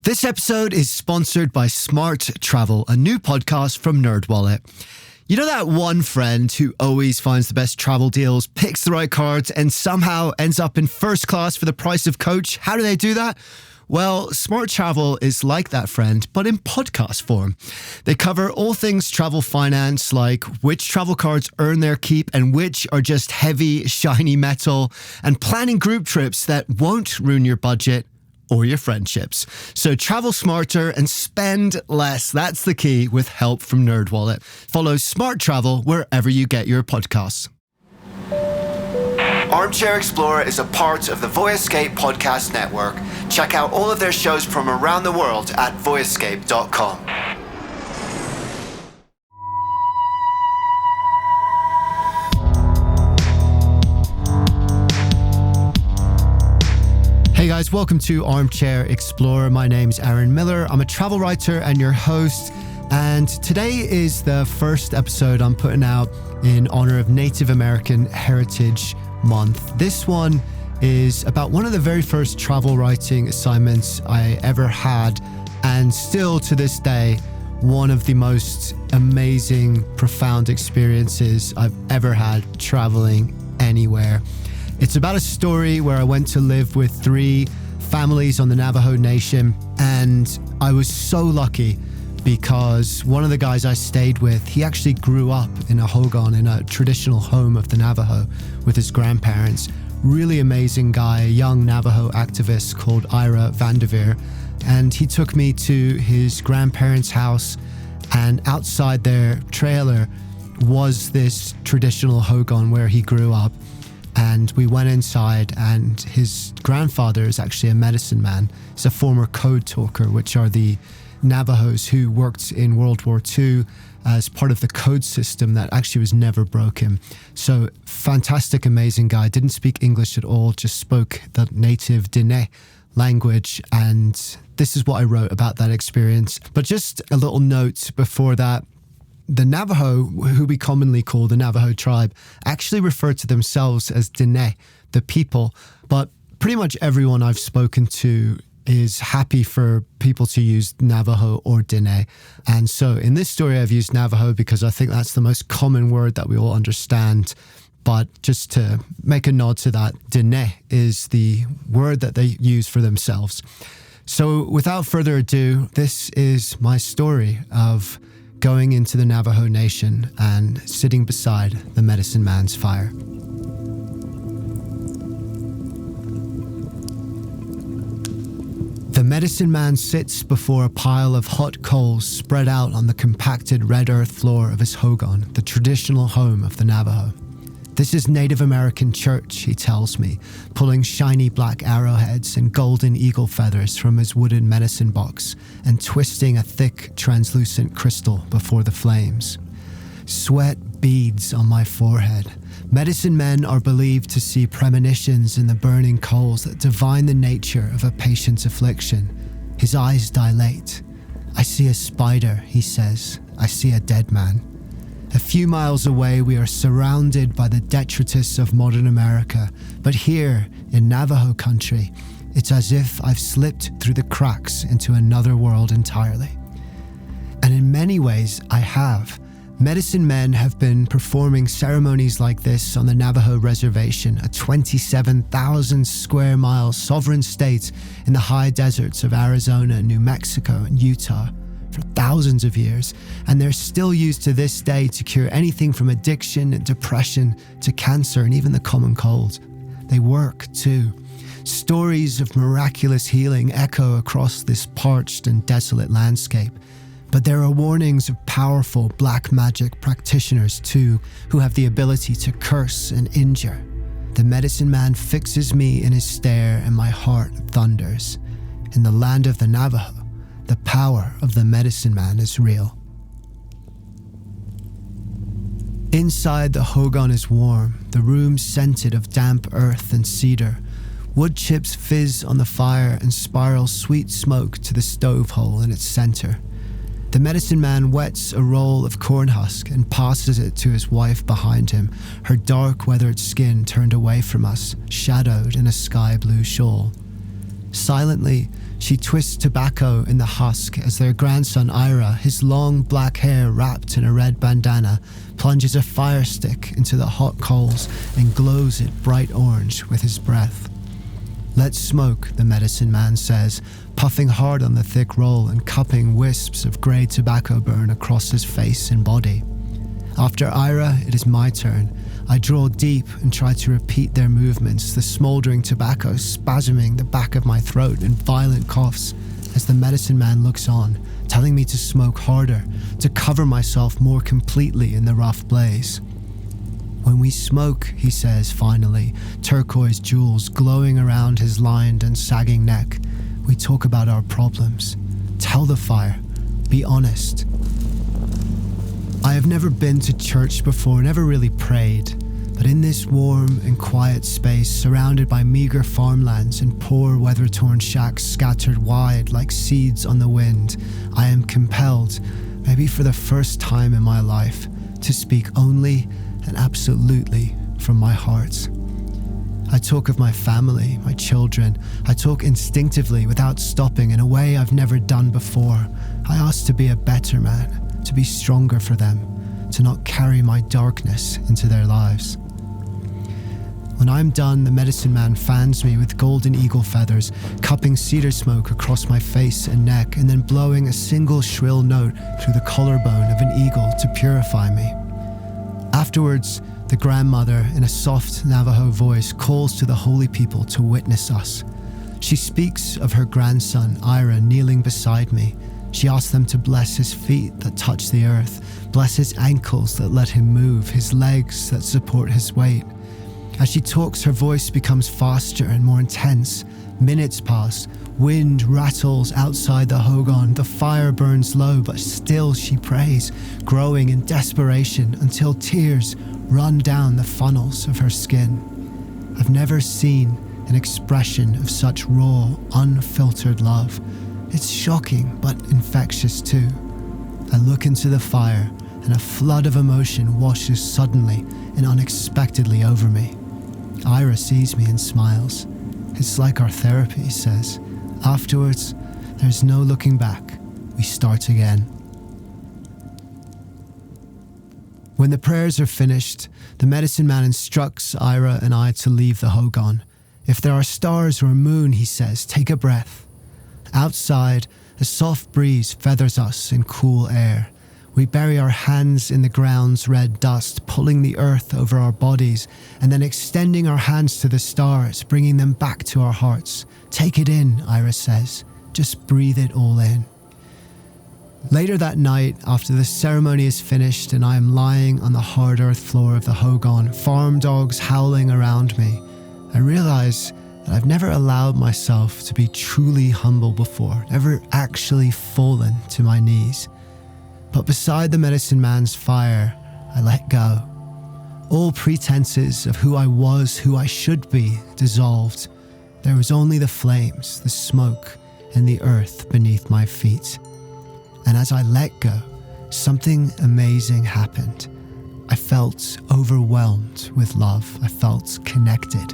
This episode is sponsored by Smart Travel, a new podcast from NerdWallet. You know that one friend who always finds the best travel deals, picks the right cards, and somehow ends up in first class for the price of coach? How do they do that? Well, Smart Travel is like that friend, but in podcast form. They cover all things travel finance, like which travel cards earn their keep and which are just heavy, shiny metal, and planning group trips that won't ruin your budget or your friendships. So travel smarter and spend less. That's the key with help from NerdWallet. Follow Smart Travel wherever you get your podcasts. Armchair-Explorer is a part of the Voyescape podcast network. Check out all of their shows from around the world at voyescape.com. Hey guys, welcome to Armchair Explorer. My name's Aaron Miller. I'm a travel writer and your host. And today is the first episode I'm putting out in honor of Native American Heritage Month. This one is about one of the very first travel writing assignments I ever had, and still to this day, one of the most amazing, profound experiences I've ever had traveling anywhere. It's about a story where I went to live with 3 families on the Navajo Nation, and I was so lucky because one of the guys I stayed with, he actually grew up in a Hogan, in a traditional home of the Navajo with his grandparents. Really amazing guy, a young Navajo activist called Ira Vanderveer, and he took me to his grandparents' house, and outside their trailer was this traditional Hogan where he grew up. And we went inside, and his grandfather is actually a medicine man. He's a former code talker, which are the Navajos who worked in World War II as part of the code system that actually was never broken. So fantastic, amazing guy. Didn't speak English at all, just spoke the native Diné language. And this is what I wrote about that experience. But just a little note before that. The Navajo, who we commonly call the Navajo tribe, actually refer to themselves as Diné, the people. But pretty much everyone I've spoken to is happy for people to use Navajo or Diné. And so in this story, I've used Navajo because I think that's the most common word that we all understand. But just to make a nod to that, Diné is the word that they use for themselves. So without further ado, this is my story of going into the Navajo Nation and sitting beside the medicine man's fire. The medicine man sits before a pile of hot coals spread out on the compacted red earth floor of his hogan, the traditional home of the Navajo. This is Native American church, he tells me, pulling shiny black arrowheads and golden eagle feathers from his wooden medicine box and twisting a thick, translucent crystal before the flames. Sweat beads on my forehead. Medicine men are believed to see premonitions in the burning coals that divine the nature of a patient's affliction. His eyes dilate. I see a spider, he says. I see a dead man. A few miles away, we are surrounded by the detritus of modern America, but here, in Navajo country, it's as if I've slipped through the cracks into another world entirely. And in many ways, I have. Medicine men have been performing ceremonies like this on the Navajo reservation, a 27,000 square mile sovereign state in the high deserts of Arizona, New Mexico, and Utah, for thousands of years, and they're still used to this day to cure anything from addiction and depression to cancer and even the common cold. They work too. Stories of miraculous healing echo across this parched and desolate landscape. But there are warnings of powerful black magic practitioners too, who have the ability to curse and injure. The medicine man fixes me in his stare and my heart thunders. In the land of the Navajo, the power of the medicine man is real. Inside, the hogan is warm, the room scented of damp earth and cedar. Wood chips fizz on the fire and spiral sweet smoke to the stove hole in its center. The medicine man wets a roll of corn husk and passes it to his wife behind him, her dark weathered skin turned away from us, shadowed in a sky blue shawl. Silently, She twists tobacco in the husk as their grandson Ira, his long black hair wrapped in a red bandana, plunges a fire stick into the hot coals and glows it bright orange with his breath. "Let's smoke," the medicine man says, puffing hard on the thick roll and cupping wisps of grey tobacco burn across his face and body. After Ira, it is my turn. I draw deep and try to repeat their movements, the smouldering tobacco spasming the back of my throat in violent coughs as the medicine man looks on, telling me to smoke harder, to cover myself more completely in the rough blaze. "When we smoke," he says finally, turquoise jewels glowing around his lined and sagging neck, "we talk about our problems. Tell the fire. Be honest." I have never been to church before, never really prayed, but in this warm and quiet space, surrounded by meager farmlands and poor weather-torn shacks scattered wide like seeds on the wind, I am compelled, maybe for the first time in my life, to speak only and absolutely from my heart. I talk of my family, my children. I talk instinctively without stopping in a way I've never done before. I ask to be a better man, to be stronger for them, to not carry my darkness into their lives. When I'm done, the medicine man fans me with golden eagle feathers, cupping cedar smoke across my face and neck, and then blowing a single shrill note through the collarbone of an eagle to purify me. Afterwards, the grandmother, in a soft Navajo voice, calls to the holy people to witness us. She speaks of her grandson, Ira, kneeling beside me. She asks them to bless his feet that touch the earth, bless his ankles that let him move, his legs that support his weight. As she talks, her voice becomes faster and more intense. Minutes pass. Wind rattles outside the Hogan. The fire burns low, but still she prays, growing in desperation until tears run down the funnels of her skin. I've never seen an expression of such raw, unfiltered love. It's shocking, but infectious too. I look into the fire, and a flood of emotion washes suddenly and unexpectedly over me. Ira sees me and smiles. "It's like our therapy," he says. "Afterwards, there's no looking back. We start again." When the prayers are finished, the medicine man instructs Ira and I to leave the Hogan. "If there are stars or a moon," he says, "take a breath." Outside, a soft breeze feathers us in cool air. We bury our hands in the ground's red dust, pulling the earth over our bodies, and then extending our hands to the stars, bringing them back to our hearts. "Take it in," Ira says. "Just breathe it all in." Later that night, after the ceremony is finished and I am lying on the hard earth floor of the Hogan, farm dogs howling around me, I realize that I've never allowed myself to be truly humble before, never actually fallen to my knees. But beside the medicine man's fire, I let go. All pretenses of who I was, who I should be, dissolved. There was only the flames, the smoke, and the earth beneath my feet. And as I let go, something amazing happened. I felt overwhelmed with love. I felt connected.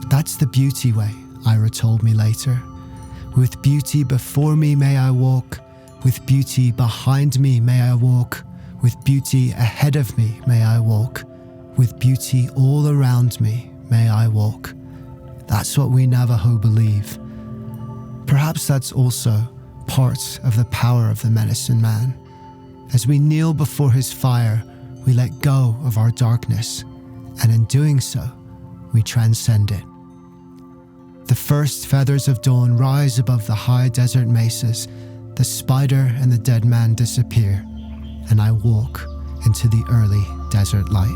That's the beauty way, Ira told me later. With beauty before me may I walk. With beauty behind me may I walk. With beauty ahead of me may I walk. With beauty all around me may I walk. That's what we Navajo believe. Perhaps that's also part of the power of the medicine man. As we kneel before his fire, we let go of our darkness, and in doing so, we transcend it. The first feathers of dawn rise above the high desert mesas. The spider and the dead man disappear, and I walk into the early desert light.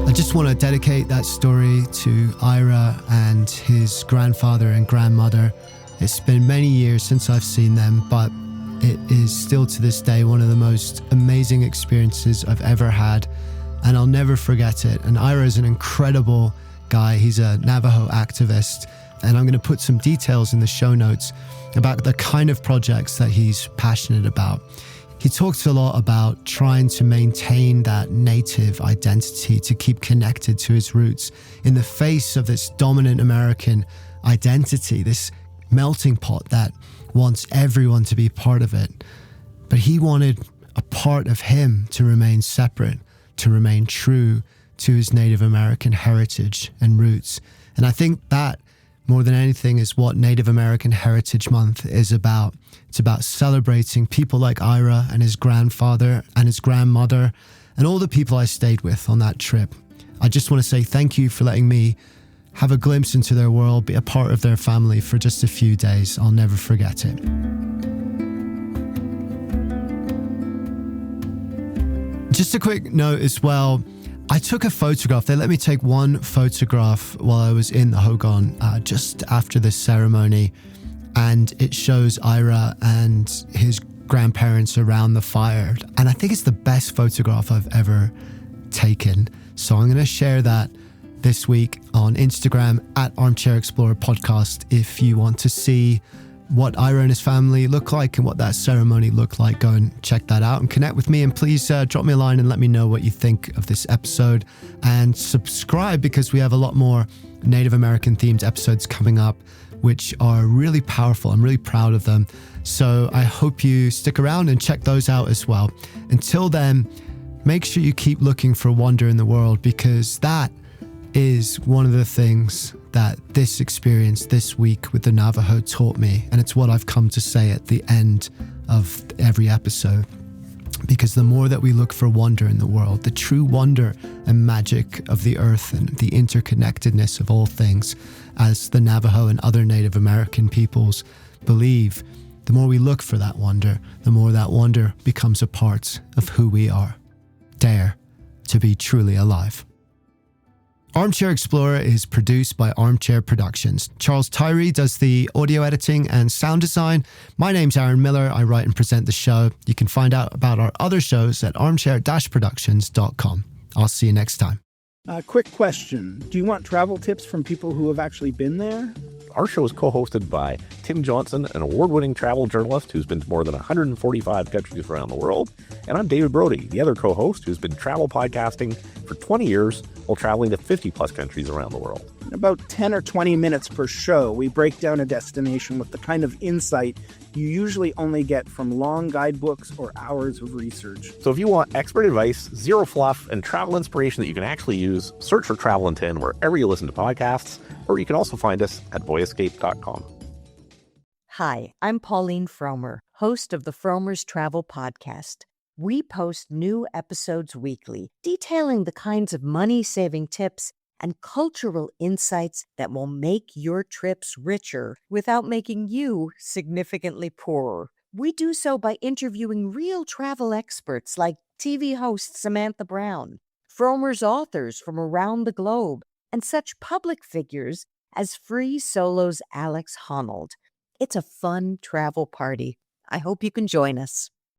I just want to dedicate that story to Ira and his grandfather and grandmother. It's been many years since I've seen them, but it is still to this day one of the most amazing experiences I've ever had. and I'll never forget it. And Ira is an incredible guy. He's a Navajo activist, and I'm going to put some details in the show notes about the kind of projects that he's passionate about. He talks a lot about trying to maintain that native identity, to keep connected to his roots in the face of this dominant American identity, this melting pot that wants everyone to be part of it. But he wanted a part of him to remain separate, to remain true to his Native American heritage and roots. And I think that, more than anything, is what Native American Heritage Month is about. It's about celebrating people like Ira and his grandfather and his grandmother and all the people I stayed with on that trip. I just want to say thank you for letting me have a glimpse into their world, be a part of their family for just a few days. I'll never forget it. Just a quick note as well. I took a photograph. They let me take one photograph while I was in the Hogan just after this ceremony. And it shows Ira and his grandparents around the fire. And I think it's the best photograph I've ever taken. So I'm going to share that this week on Instagram at armchair-explorer podcast if you want to see what Ira and his family look like and what that ceremony looked like. Go and check that out and connect with me, and please drop me a line and let me know what you think of this episode, and subscribe because we have a lot more Native American themed episodes coming up which are really powerful. I'm really proud of them, so I hope you stick around and check those out as well. Until then, make sure you keep looking for wonder in the world, because that is one of the things that this experience this week with the Navajo taught me. And it's what I've come to say at the end of every episode. Because the more that we look for wonder in the world, the true wonder and magic of the earth and the interconnectedness of all things, as the Navajo and other Native American peoples believe, the more we look for that wonder, the more that wonder becomes a part of who we are. Dare to be truly alive. Armchair Explorer is produced by Armchair Productions. Charles Tyree does the audio editing and sound design. My name's Aaron Miller. I write and present the show. You can find out about our other shows at armchair-productions.com. I'll see you next time. Quick question. Do you want travel tips from people who have actually been there? Our show is co-hosted by Tim Johnson, an award-winning travel journalist who's been to more than 145 countries around the world. And I'm David Brody, the other co-host who's been travel podcasting for 20 years while traveling to 50-plus countries around the world. In about 10 or 20 minutes per show, we break down a destination with the kind of insight you usually only get from long guidebooks or hours of research. So if you want expert advice, zero fluff, and travel inspiration that you can actually use, search for Travel in 10 wherever you listen to podcasts, or you can also find us at boyescape.com. Hi, I'm Pauline Fromer, host of the Fromer's Travel Podcast. We post new episodes weekly, detailing the kinds of money-saving tips and cultural insights that will make your trips richer without making you significantly poorer. We do so by interviewing real travel experts like TV host Samantha Brown, Fromer's authors from around the globe, and such public figures as Free Solo's Alex Honnold. It's a fun travel party. I hope you can join us.